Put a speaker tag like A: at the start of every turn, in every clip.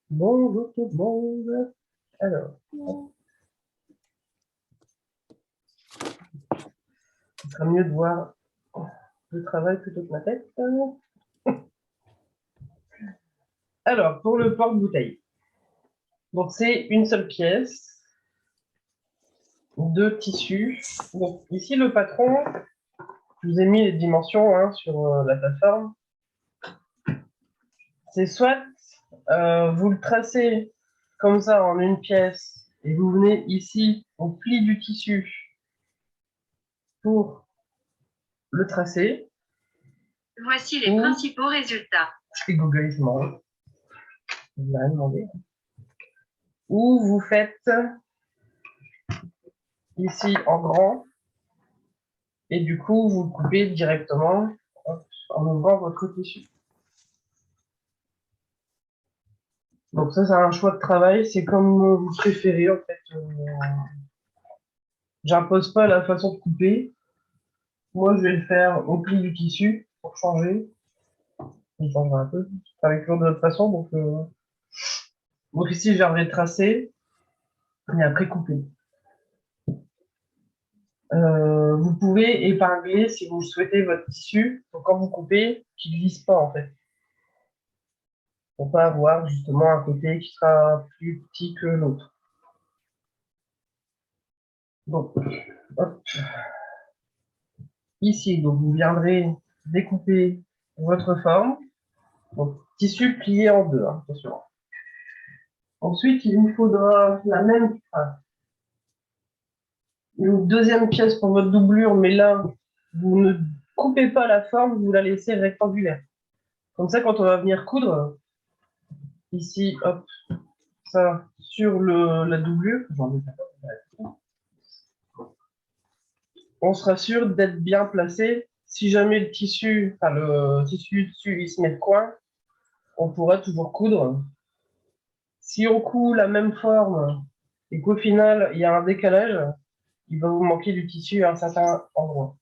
A: Bonjour tout le monde. Alors, ce sera mieux de voir le travail plutôt que ma tête. Alors, pour le porte-bouteille, donc c'est une seule pièce, deux tissus. Donc ici le patron, je vous ai mis les dimensions sur la plateforme. C'est soit vous le tracez comme ça en une pièce et vous venez ici au pli du tissu pour le tracer.
B: Voici les principaux résultats.
A: C'est Google, il se marre. Je n'ai rien demandé. Ou vous faites ici en grand et du coup vous coupez directement en ouvrant votre tissu. Donc ça c'est un choix de travail, c'est comme vous préférez en fait. J'impose pas la façon de couper. Moi je vais le faire au pli du tissu pour changer. Il changera un peu. Avec toujours de l'autre façon. Donc ici j'aimerais tracer et après couper. Vous pouvez épingler si vous souhaitez votre tissu. Donc quand vous coupez, qu'il ne glisse pas en fait. Pour pas avoir justement un côté qui sera plus petit que l'autre. Donc, hop. Ici, donc vous viendrez découper votre forme. Donc, tissu plié en deux, attention. Ensuite, il vous faudra une deuxième pièce pour votre doublure, mais là, vous ne coupez pas la forme, vous la laissez rectangulaire. Comme ça, quand on va venir coudre, ici, hop, ça, sur la doublure, on sera sûr d'être bien placé. Si jamais le tissu dessus, il se met de coin, on pourra toujours coudre. Si on coud la même forme et qu'au final, il y a un décalage, il va vous manquer du tissu à un certain endroit.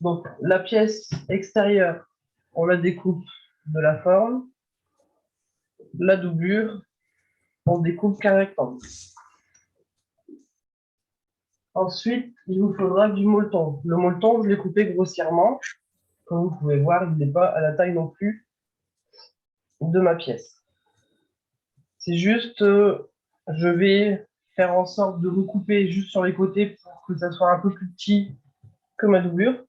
A: Donc, la pièce extérieure, on la découpe de la forme. La doublure, on découpe qu'un rectangle. Ensuite, il vous faudra du molleton. Le molleton, je l'ai coupé grossièrement. Comme vous pouvez voir, il n'est pas à la taille non plus de ma pièce. C'est juste, je vais faire en sorte de recouper juste sur les côtés pour que ça soit un peu plus petit que ma doublure.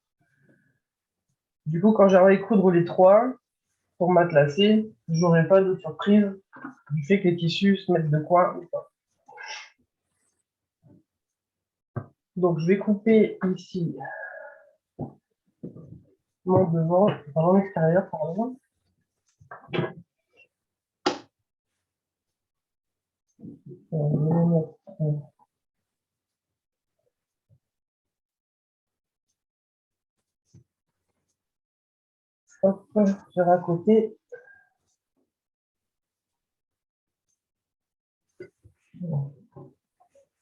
A: Du coup, quand j'aurai coudre les trois, pour matelassé, j'aurai pas de surprise du fait que les tissus se mettent de coin ou pas. Donc, je vais couper ici mon devant, mon extérieur, pardon. Hop, je vais à côté.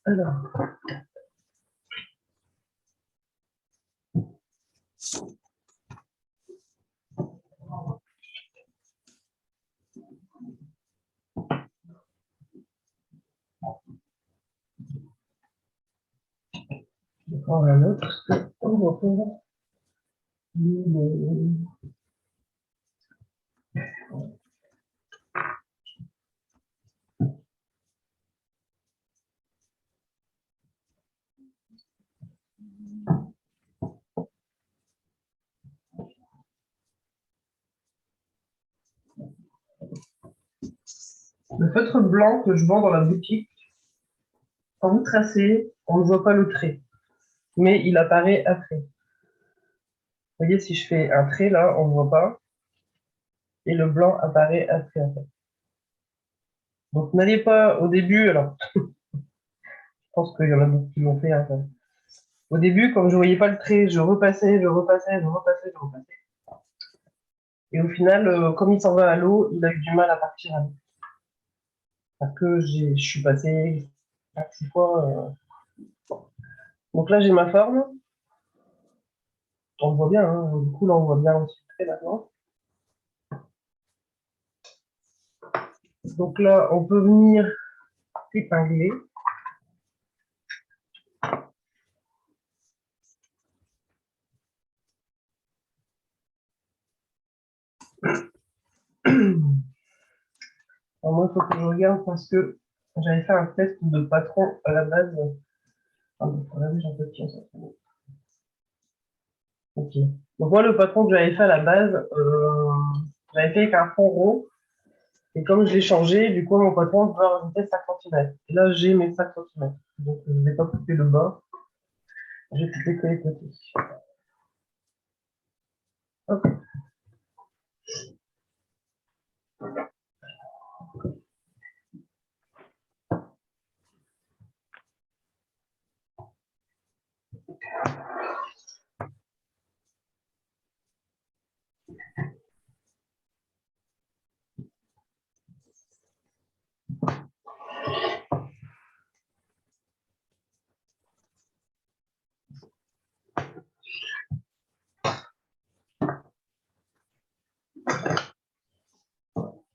A: Alors. Je vais prendre un autre parce que on voit pas. Le feutre blanc que je vends dans la boutique, quand vous tracez, on ne voit pas le trait, mais il apparaît après. Vous voyez, si je fais un trait là, on ne voit pas, et le blanc apparaît après en fait. Donc n'allez pas au début, alors je pense qu'il y en a beaucoup qui l'ont fait. Au début, comme je ne voyais pas le trait, je repassais. Et au final, comme il s'en va à l'eau, il a eu du mal à partir à l'eau. Parce que je suis passé 5-6 fois. Donc là, j'ai ma forme. On le voit bien, du coup, là, on voit bien aussi le trait maintenant. Donc là, on peut venir épingler. Alors moi, il faut que je regarde parce que j'avais fait un test de patron à la base. J'en peux tiens, ça. Ok. Donc moi, le patron que j'avais fait à la base, j'avais fait avec un fond rond. Et comme je l'ai changé, du coup, mon patron doit rajouter 5 cm. Et là, j'ai mes 5 cm. Donc, je ne vais pas couper le bas. Je vais couper que les côtés. Hop.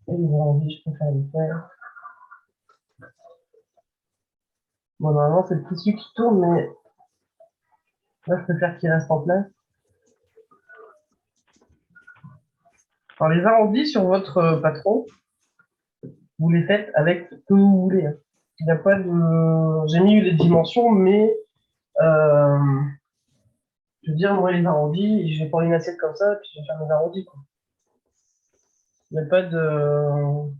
A: Et les arrondis, je préfère les faire. Bon, normalement, c'est le tissu qui tourne, mais là, je préfère qu'il reste en place. Alors, les arrondis sur votre patron, vous les faites avec ce que vous voulez. Il n'y a pas de... J'ai mis les dimensions, mais euh, je veux dire, moi, les arrondis, je vais prendre une assiette comme ça, puis je vais faire mes arrondis, quoi. Il n'y a pas de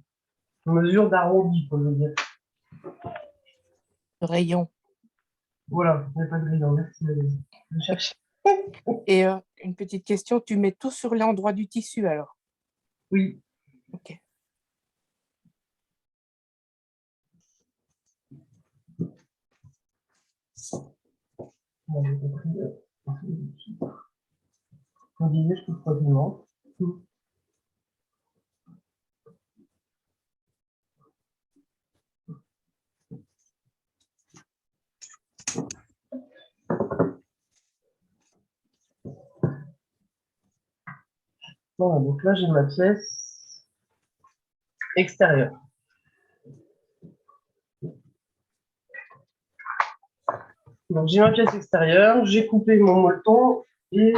A: mesure d'arrondi, quoi, je veux dire.
C: Rayon.
A: Voilà, il n'y a pas de rayon. Merci, je cherche.
C: Et une petite question, tu mets tout sur l'endroit du tissu alors?
A: Oui.
C: Ok.
A: Bon, j'ai compris. On disait, je trouve pas vraiment. Voilà, donc là, j'ai ma pièce extérieure. Donc, j'ai ma pièce extérieure, j'ai coupé mon molleton et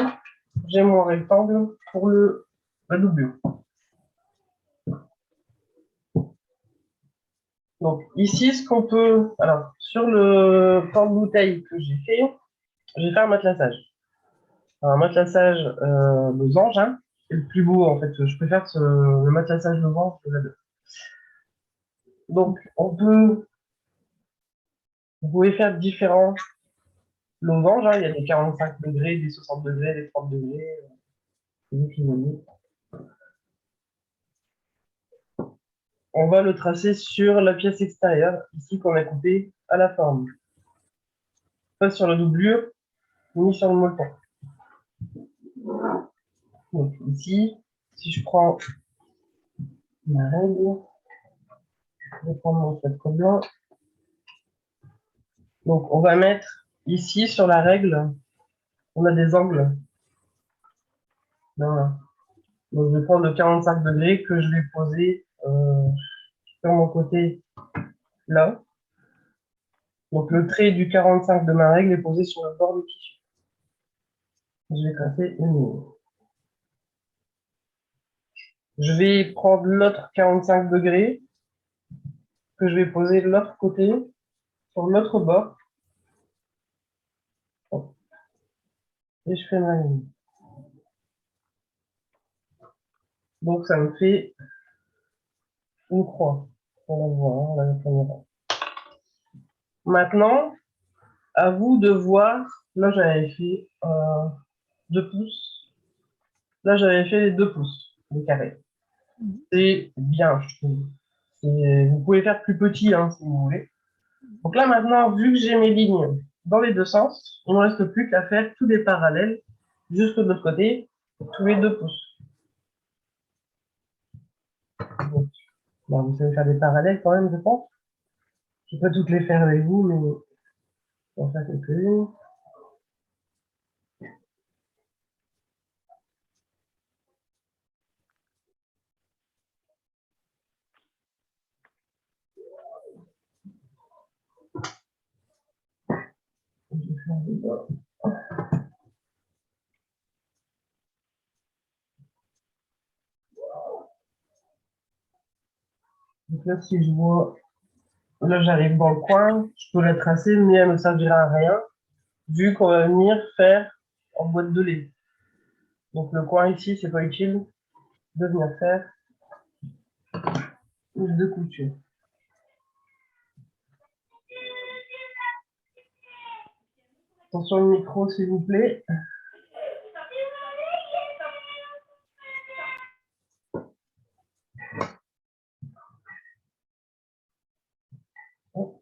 A: j'ai mon rectangle pour la doublure. Donc, ici, ce qu'on peut... Alors, sur le plan de bouteille que j'ai fait un matelassage. Alors, un matelassage losange, hein, c'est le plus beau, en fait. Je préfère le matelassage losange que la deux. Donc, vous pouvez faire différents losanges, hein. Il y a des 45 degrés, des 60 degrés, des 30 degrés. C'est vous qui voyez. On va le tracer sur la pièce extérieure, ici qu'on a coupé à la forme. Pas sur la doublure, ni sur le molleton. Donc ici, si je prends ma règle, je vais prendre mon feutre blanc. Donc on va mettre ici sur la règle, on a des angles. Voilà. Donc je vais prendre le 45 degrés que je vais poser sur mon côté là. Donc le trait du 45 de ma règle est posé sur le bord du tissu. Je vais tracer une ligne. Je vais prendre l'autre 45 degrés que je vais poser de l'autre côté, sur l'autre bord. Et je fais ma ligne. Donc ça me fait une croix. On la voit, hein, la caméra. Maintenant, à vous de voir. Là, j'avais fait 2 pouces. Là, j'avais fait 2 pouces, les carrés. C'est bien, je trouve. Vous pouvez faire plus petit, hein, si vous voulez. Donc là, maintenant, vu que j'ai mes lignes dans les deux sens, il ne me reste plus qu'à faire tous des parallèles jusque de l'autre côté, tous les 2 pouces. Donc, bon, vous savez faire des parallèles quand même, je pense. Je ne peux pas toutes les faire avec vous, mais on va faire quelques-unes. Donc là, si je vois, là j'arrive dans le coin, je peux la tracer, mais elle ne servira à rien, vu qu'on va venir faire en boîte de lait. Donc le coin ici, c'est pas utile de venir faire une de couture. Attention le micro, s'il vous plaît. Hop.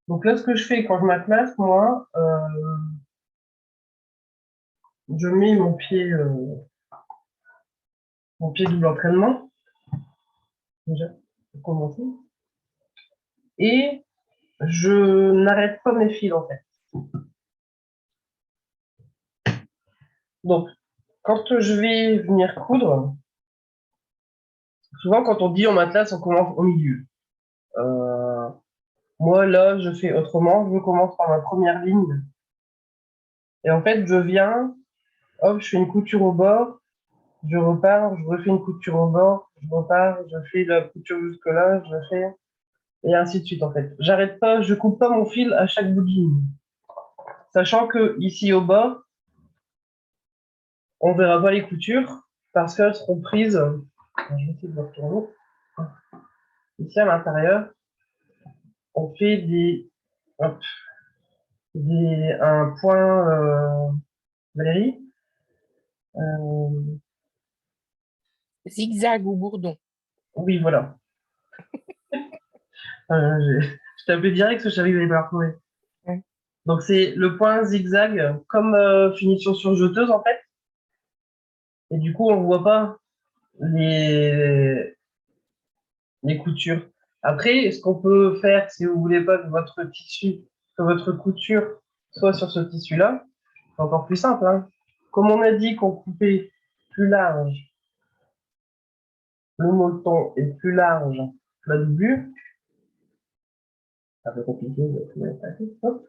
A: Donc là, ce que je fais quand je m'attelage, moi, je mets mon pied double entraînement, déjà, pour commencer. Et je n'arrête pas mes fils, en fait. Donc, quand je vais venir coudre, souvent quand on dit en matelas, on commence au milieu. Moi, là, je fais autrement. Je commence par ma première ligne. Et en fait, je viens, hop, je fais une couture au bord, je repars, je refais une couture au bord, je repars, je fais la couture jusque-là, je fais, et ainsi de suite, en fait. J'arrête pas, je coupe pas mon fil à chaque bout de ligne. Sachant que ici au bas, on verra pas les coutures parce qu'elles seront prises. Je vais essayer de me retourner. Ici à l'intérieur, on fait hop, un point Valérie.
C: Zigzag ou bourdon.
A: Oui, voilà. Je tapais direct parce que je savais que j'allais pas la retrouver.
C: Ouais.
A: Donc c'est le point zigzag comme finition sur jeteuse en fait. Et du coup, on voit pas les, les coutures. Après, ce qu'on peut faire, si vous voulez pas que votre tissu, que votre couture soit sur ce tissu-là, c'est encore plus simple, hein. Comme on a dit qu'on coupait plus large le molleton et plus large la doublure, c'est un peu compliqué, mais hop.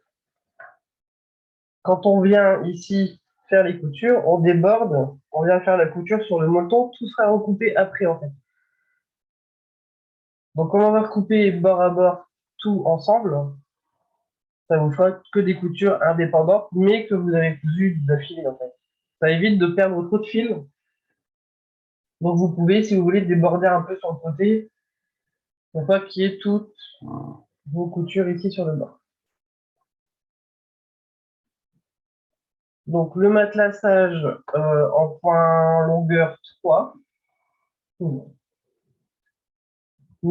A: Quand on vient ici faire les coutures, on déborde, on vient faire la couture sur le molleton, tout sera recoupé après en fait. Donc comme on va recouper bord à bord tout ensemble, ça vous fera que des coutures indépendantes, mais que vous avez cousues d'affilée en fait. Ça évite de perdre trop de fil. Donc vous pouvez, si vous voulez, déborder un peu sur le côté, pour pas qu'il y ait toutes vos coutures ici sur le bord. Donc le matelassage en point longueur 3. Ne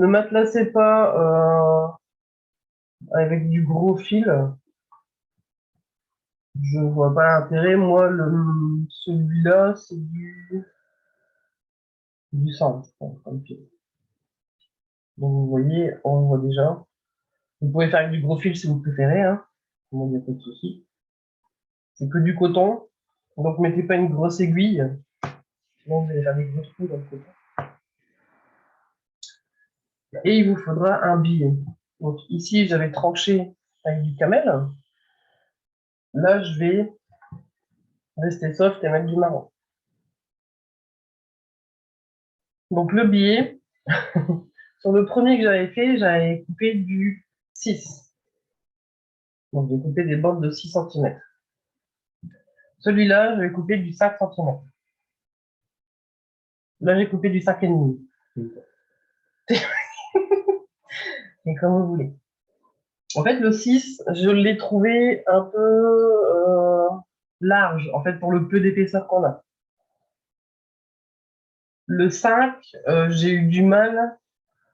A: matelassez pas avec du gros fil. Je vois pas l'intérêt. Moi, celui-là, c'est du sang, je pense, comme fil. Donc vous voyez, on voit déjà. Vous pouvez faire avec du gros fil si vous préférez, hein. Moi, il n'y a pas de souci. C'est que du coton. Donc mettez pas une grosse aiguille. Sinon, vous allez faire des grosses trous dans le coton. Et il vous faudra un billet. Donc ici, j'avais tranché avec du camel. Là, je vais rester soft et mettre du marron. Donc le billet, sur le premier que j'avais fait, j'avais coupé du 6. Donc j'ai coupé des bandes de 6 cm. Celui-là, je vais couper du 5 cm. Là, j'ai coupé du 5,5. Et comme vous voulez. En fait, le 6, je l'ai trouvé un peu large, en fait, pour le peu d'épaisseur qu'on a. Le 5, j'ai eu du mal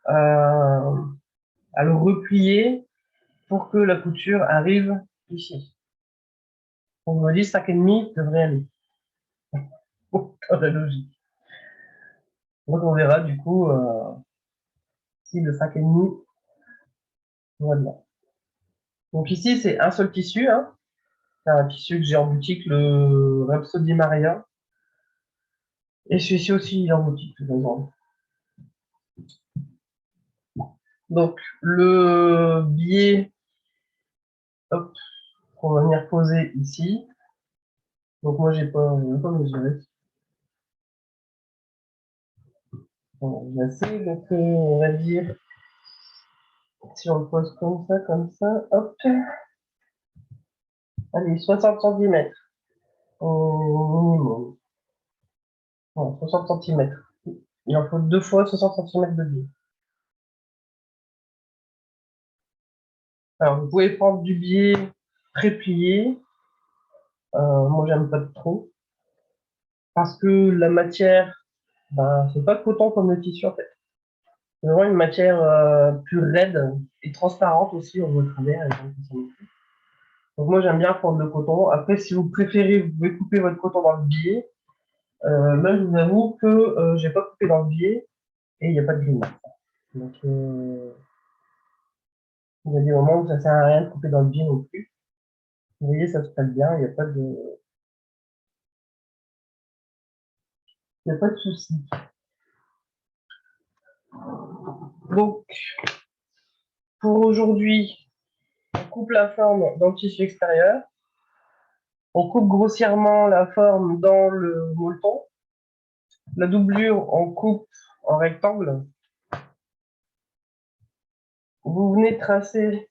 A: à le replier pour que la couture arrive ici. On me dit 5,5 devrait aller. Dans la logique. Donc on verra du coup si le 5,5 voilà. Donc ici c'est un seul tissu, hein. C'est un tissu que j'ai en boutique, le Rhapsody Maria. Et celui-ci aussi il est en boutique, tout simplement. Donc, le biais, hop, on va venir poser ici. Donc, moi, j'ai pas mesuré. Bon, j'ai assez, donc on va dire, si on le pose comme ça, hop, allez, 60 cm au minimum. Bon, 60 cm. Il en faut 2 fois 60 cm de biais. Alors, vous pouvez prendre du biais préplié. Moi, j'aime pas trop. Parce que la matière, ben, c'est pas coton comme le tissu, en fait. C'est vraiment une matière plus raide et transparente aussi, on voit au travers. Donc, moi, j'aime bien prendre le coton. Après, si vous préférez, vous pouvez couper votre coton dans le biais. Là, je vous avoue que j'ai pas coupé dans le biais et il n'y a pas de grille. Donc, il y a des moments où ça sert à rien de couper dans le biais non plus. Vous voyez, ça se passe bien, il n'y a pas de souci. Donc, pour aujourd'hui, on coupe la forme dans le tissu extérieur. On coupe grossièrement la forme dans le molleton. La doublure, on coupe en rectangle. Vous venez tracer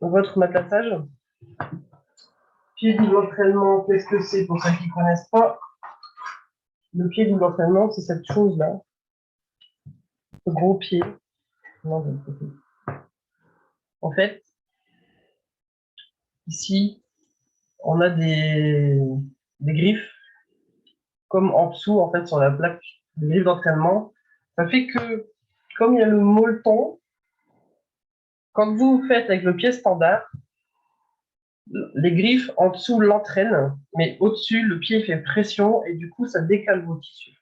A: votre matelassage. Pied double entraînement, qu'est-ce que c'est pour ceux qui ne connaissent pas? Le pied double entraînement, c'est cette chose-là. Ce gros pied. En fait, ici, on a des griffes, comme en dessous, en fait, sur la plaque, des griffes d'entraînement. Ça fait que, comme il y a le molleton, quand vous faites avec le pied standard, les griffes en dessous l'entraînent, mais au-dessus, le pied fait pression et du coup, ça décale vos tissus.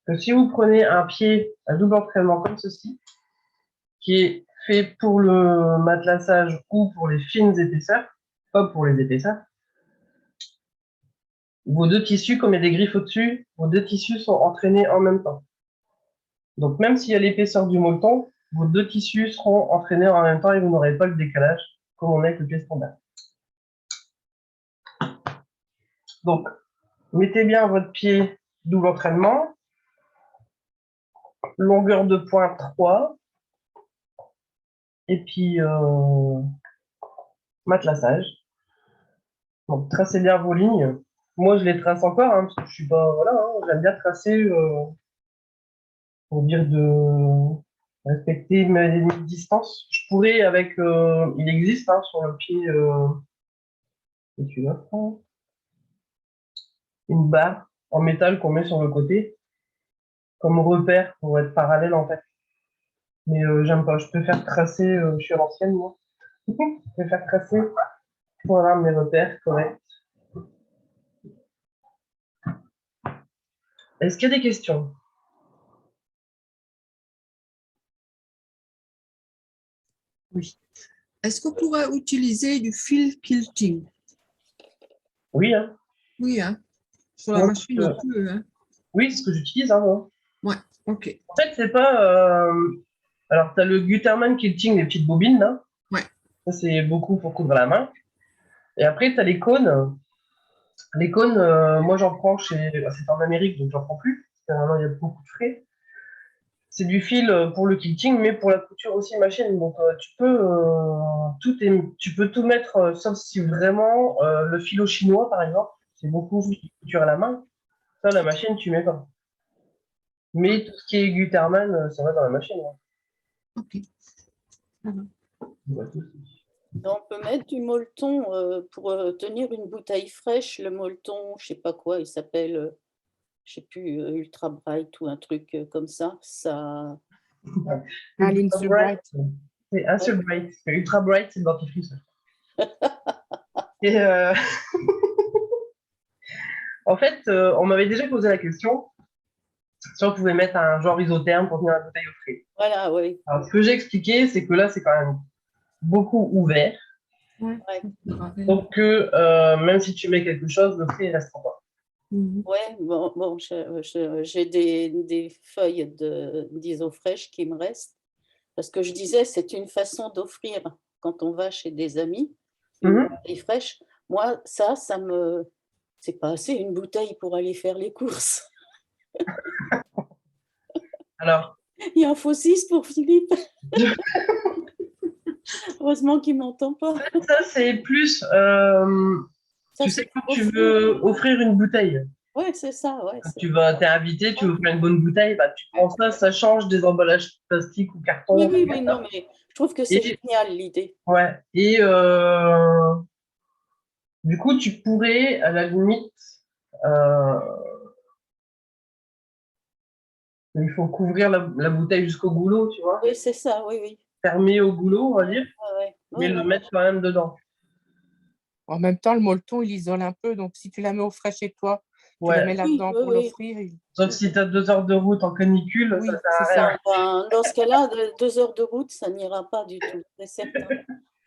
A: Donc, si vous prenez un pied à double entraînement comme ceci, qui est fait pour le matelassage ou pour les fines épaisseurs, pas pour les épaisseurs, vos deux tissus, comme il y a des griffes au-dessus, vos deux tissus sont entraînés en même temps. Donc, même s'il y a l'épaisseur du molleton, vos deux tissus seront entraînés en même temps et vous n'aurez pas le décalage comme on a avec le pied standard. Donc, mettez bien votre pied double entraînement, longueur de pointe 3, et puis matelassage. Donc, tracez bien vos lignes. Moi, je les trace encore, hein, parce que je suis pas, voilà, hein, j'aime bien tracer pour dire de respecter mes distances. Je pourrais avec, il existe hein, sur le pied, une barre en métal qu'on met sur le côté comme repère pour être parallèle en fait. Mais j'aime pas, je préfère tracer, je suis à l'ancienne moi. Je préfère tracer pour avoir mes repères corrects. Est-ce qu'il y a des questions?
D: Oui. Est-ce qu'on pourrait utiliser du fil quilting?
A: Oui, hein.
D: Oui, hein. Sur la
A: Donc,
D: machine, on peut, hein.
A: oui, c'est ce que j'utilise, hein, moi.
D: Ouais, ok.
A: En fait, c'est pas. Alors, tu as le Gutermann Quilting, les petites bobines, là.
D: Ouais.
A: Ça, c'est beaucoup pour coudre la main. Et après, tu as les cônes. Les cônes, moi, j'en prends chez. C'est en Amérique, donc j'en prends plus. Parce que maintenant, il y a beaucoup de frais. C'est du fil pour le quilting, mais pour la couture aussi machine. Donc, tu peux tout mettre, sauf si vraiment le fil chinois, par exemple, c'est beaucoup couture à la main. Ça, la machine, tu mets pas. Mais tout ce qui est Gutermann, ça va dans la machine. Hein.
D: Ok.
E: On peut mettre du molleton pour tenir une bouteille fraîche. Le molleton, je sais pas quoi, il s'appelle, je sais plus, Ultra Bright ou un truc comme ça. Ça.
C: Ultra Bright.
A: C'est un seul bright. Ultra Bright, c'est le dentifrice. Et en fait, on m'avait déjà posé la question si on pouvait mettre un genre isotherme pour tenir la bouteille au frais.
E: Voilà, oui.
A: Alors, ce que j'ai expliqué, c'est que là, c'est quand même beaucoup ouvert.
D: Ouais.
A: Donc, même si tu mets quelque chose, le frais ne restera pas.
E: Ouais, bon, j'ai des feuilles d'isofrèche qui me restent. Parce que je disais, c'est une façon d'offrir quand on va chez des amis, une
A: Mhm.
E: bouteille fraîche. Moi, c'est pas assez une bouteille pour aller faire les courses.
A: Alors,
E: Il en faut 6 pour Philippe. Heureusement qu'il m'entend pas.
A: ça, c'est plus,
E: Ça,
A: tu sais,
E: c'est
A: quand
E: pour
A: tu
E: offrir.
A: veux offrir une bouteille,
E: Ouais, c'est ça, ouais.
A: quand t'es invité, tu veux offrir une bonne bouteille, bah, tu prends ça, ça change des emballages plastiques ou
E: Oui,
A: carton.
E: oui, oui, non, mais je trouve que c'est
A: Et,
E: génial l'idée.
A: ouais, du coup, tu pourrais, à la limite, euh, il faut couvrir la bouteille jusqu'au goulot, tu vois,
E: Oui, c'est ça, oui, oui.
A: fermer au goulot, on va dire,
E: Ouais, ouais.
A: mais
E: Ouais,
A: le
E: non,
A: mettre quand même dedans.
C: En même temps, le molleton, il isole un peu. Donc, si tu la mets au frais chez toi, tu la
A: Ouais,
C: mets
E: oui,
C: là-dedans
E: oui,
C: pour
E: oui.
C: l'offrir.
A: sauf si tu as 2 heures de route en canicule, ça
C: Oui,
A: sert
C: c'est
A: à rien.
C: ça.
E: Ben, dans ce cas-là, 2 heures de route, ça n'ira pas du tout, c'est certain.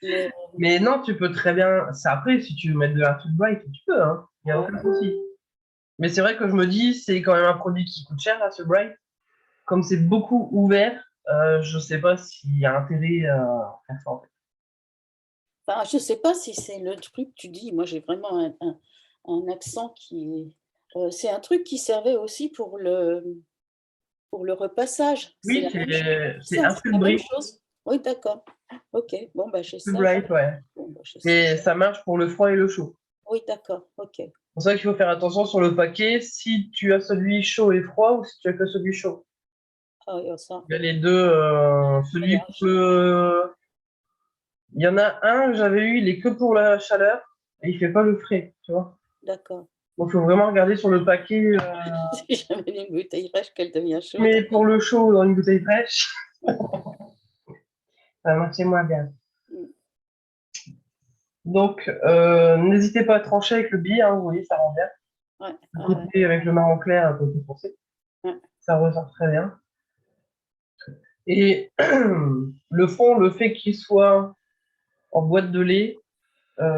E: Mais
A: Mais non, tu peux très bien. C'est après, si tu veux mettre de la Tube Bright, tu peux, hein. Il n'y a aucun souci. Mais c'est vrai que je me dis, c'est quand même un produit qui coûte cher, la Tube Bright. Comme c'est beaucoup ouvert, je sais pas s'il y a intérêt à faire ça, en fait.
E: enfin, je ne sais pas si c'est le truc, tu dis, moi j'ai vraiment un accent qui est. C'est un truc qui servait aussi pour le repassage. C'est
A: Oui,
E: la même chose.
A: c'est un
E: C'est
A: Tube
E: la même
A: Bright.
E: chose. Oui, d'accord. Ok, bon, bah,
A: Tube
E: j'essaie.
A: Bright, ouais.
E: Bon, bah, j'essaie.
A: Et ça marche pour le froid et le chaud.
E: Oui, d'accord, ok.
A: C'est pour ça qu'il faut faire attention sur le paquet si tu as celui chaud et froid ou si tu as que celui chaud.
E: Ah oui, ça,
A: Il y a les deux, celui pour
E: voyage.
A: le. Il y en a un que j'avais eu, il est que pour la chaleur et il fait pas le frais, tu vois.
E: D'accord.
A: Donc, il faut vraiment regarder sur le paquet.
E: Si jamais une bouteille fraîche, qu'elle devient chaude.
A: Mais pour le chaud dans une bouteille fraîche, ça marchait moins bien.
E: Mm.
A: Donc, n'hésitez pas à trancher avec le billet, hein, vous voyez, ça rend bien.
E: Ouais,
A: À
E: ouais,
A: côté avec le marron clair, à côté foncé,
E: ouais.
A: ça ressort très bien. Et le fond, le fait qu'il soit en boîte de lait,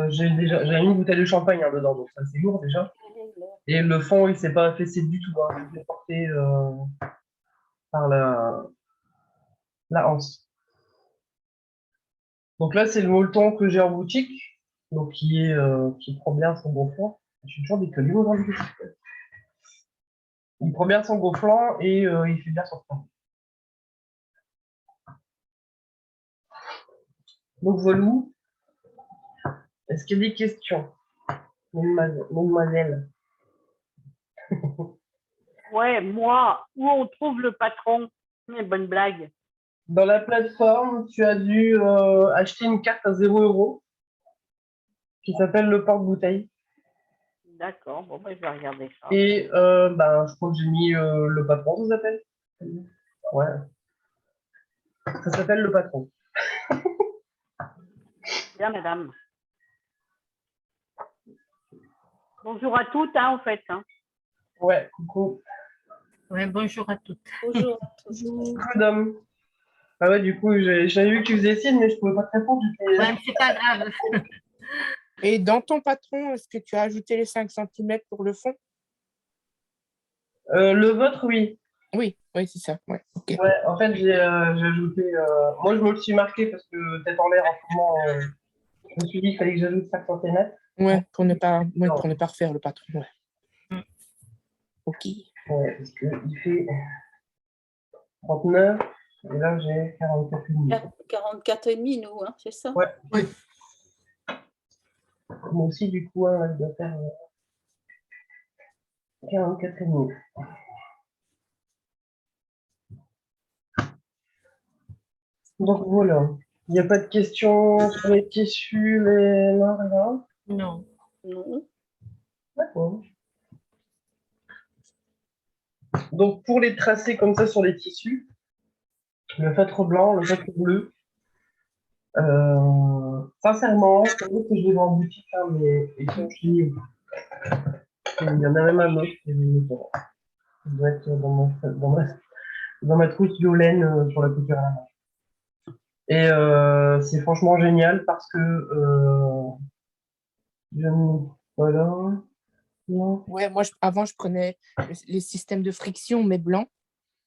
A: j'ai mis une bouteille de champagne hein, dedans, donc ça c'est lourd déjà. Et le fond, il s'est pas affaissé du tout, hein, il est porté par la hanse. Donc là, c'est le molleton que j'ai en boutique, donc qui prend bien son gonflant. Je suis toujours décollé aujourd'hui. Il prend bien son gonflant et il fait bien son fond. Donc voilà. Est-ce qu'il y a des questions, mademoiselle?
F: Ouais, moi, où on trouve le patron? Mais bonne blague.
A: Dans la plateforme, tu as dû acheter une carte à 0 € qui s'appelle le porte-bouteille.
F: D'accord, bon, ben, je vais regarder ça.
A: Et ben, je crois que j'ai mis le patron, ça s'appelle. Ouais, ça s'appelle le patron.
F: Bien, madame. Bonjour à toutes, hein, en fait. Hein.
A: Ouais, coucou.
G: Ouais, bonjour à toutes.
E: Bonjour à tous.
A: Coucou, Dom. Ah ouais, du coup, j'avais vu que tu faisais signe, mais je pouvais pas te répondre.
G: Ouais, mais c'est pas grave.
C: Et dans ton patron, est-ce que tu as ajouté les 5 centimètres pour le fond?
A: Le vôtre, oui.
C: Oui, oui, c'est ça. Ouais, ok.
A: Ouais, en fait, j'ai ajouté. Moi, je me le suis marqué parce que tête en l'air en ce moment, je me suis dit qu'il fallait que j'ajoute 5 centimètres.
C: Ouais, pour ne pas refaire le patron. Ouais.
G: Mm.
C: Ok.
A: Ouais, parce qu'il fait 39 et là, j'ai 44,5.
E: 44,5, nous, hein, c'est ça?
A: Ouais.
G: Ouais.
A: Moi aussi, du coup, hein, il doit faire 44,5. Donc voilà. Il n'y a pas de questions sur les tissus, les. Non, rien.
G: Non.
E: Non.
A: D'accord. Donc pour les tracer comme ça sur les tissus, le feutre blanc, le feutre bleu, sincèrement, c'est vrai que je les vois en boutique, hein, mais ils sont chez. Il y en a même un autre. Il doit être dans ma trousse Yolène sur la couture à la main. Et c'est franchement génial parce que voilà, Non.
C: Ouais, moi, avant, je prenais les systèmes de friction, mais blancs,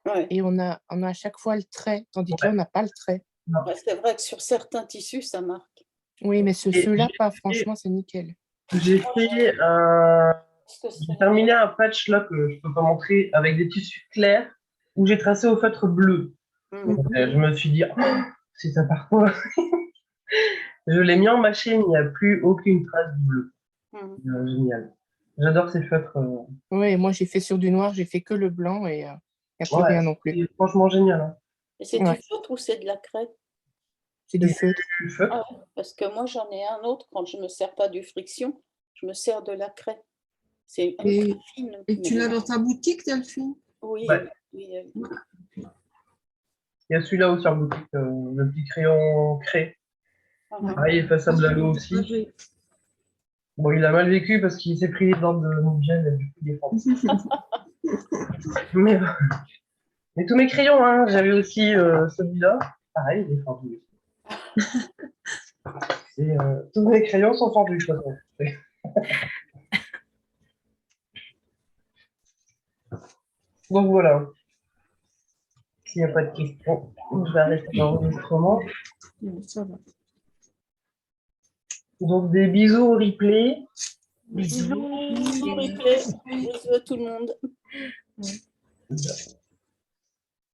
E: Ouais.
C: et on a à chaque fois le trait, tandis que là, on n'a pas le trait.
E: Ouais, c'est vrai que sur certains tissus, ça marque.
C: Oui, mais
A: Et
C: ceux-là, pas, franchement, c'est nickel.
A: J'ai fait un...
E: Parce que
A: J'ai
E: c'est-
A: terminé un patch là que je peux pas montrer avec des tissus clairs où j'ai tracé au feutre bleu.
E: Mhm.
A: Donc, je me suis dit, oh, c'est ça par quoi? Je l'ai mis en mâché, il n'y a plus aucune trace du bleu.
E: Mhm.
A: Génial. J'adore ces feutres.
C: Oui, moi, j'ai fait sur du noir, j'ai fait que le blanc, et il n'y a plus
A: Ouais,
C: rien non plus.
A: c'est franchement génial. Hein.
E: Et c'est
C: Ouais.
E: du feutre ou c'est de la craie?
C: C'est du feutre.
A: Du feutre.
E: Ah ouais, parce que moi, j'en ai un autre, quand je ne me sers pas du friction, je me sers de la craie. C'est une
D: Et-
E: craie fine.
D: Et tu
E: mais-
D: l'as dans ta boutique, Delphine?
E: Oui,
A: Ouais.
E: oui,
A: Il y a celui-là aussi en boutique, le petit crayon craie.
E: Mhm.
A: Pareil, effaçable à l'eau aussi. Bon, il a mal vécu parce qu'il s'est pris les dents de Nigel et du coup, il est fort. Mais tous mes crayons, hein, j'avais aussi celui-là. Pareil, il est fendu. Tous mes crayons sont fendus, de toute façon. Donc voilà. S'il n'y a pas de questions, je vais arrêter l'enregistrement.
D: Ça va.
A: Donc des bisous au replay.
E: Bisous, replay. Bisous à tout le monde.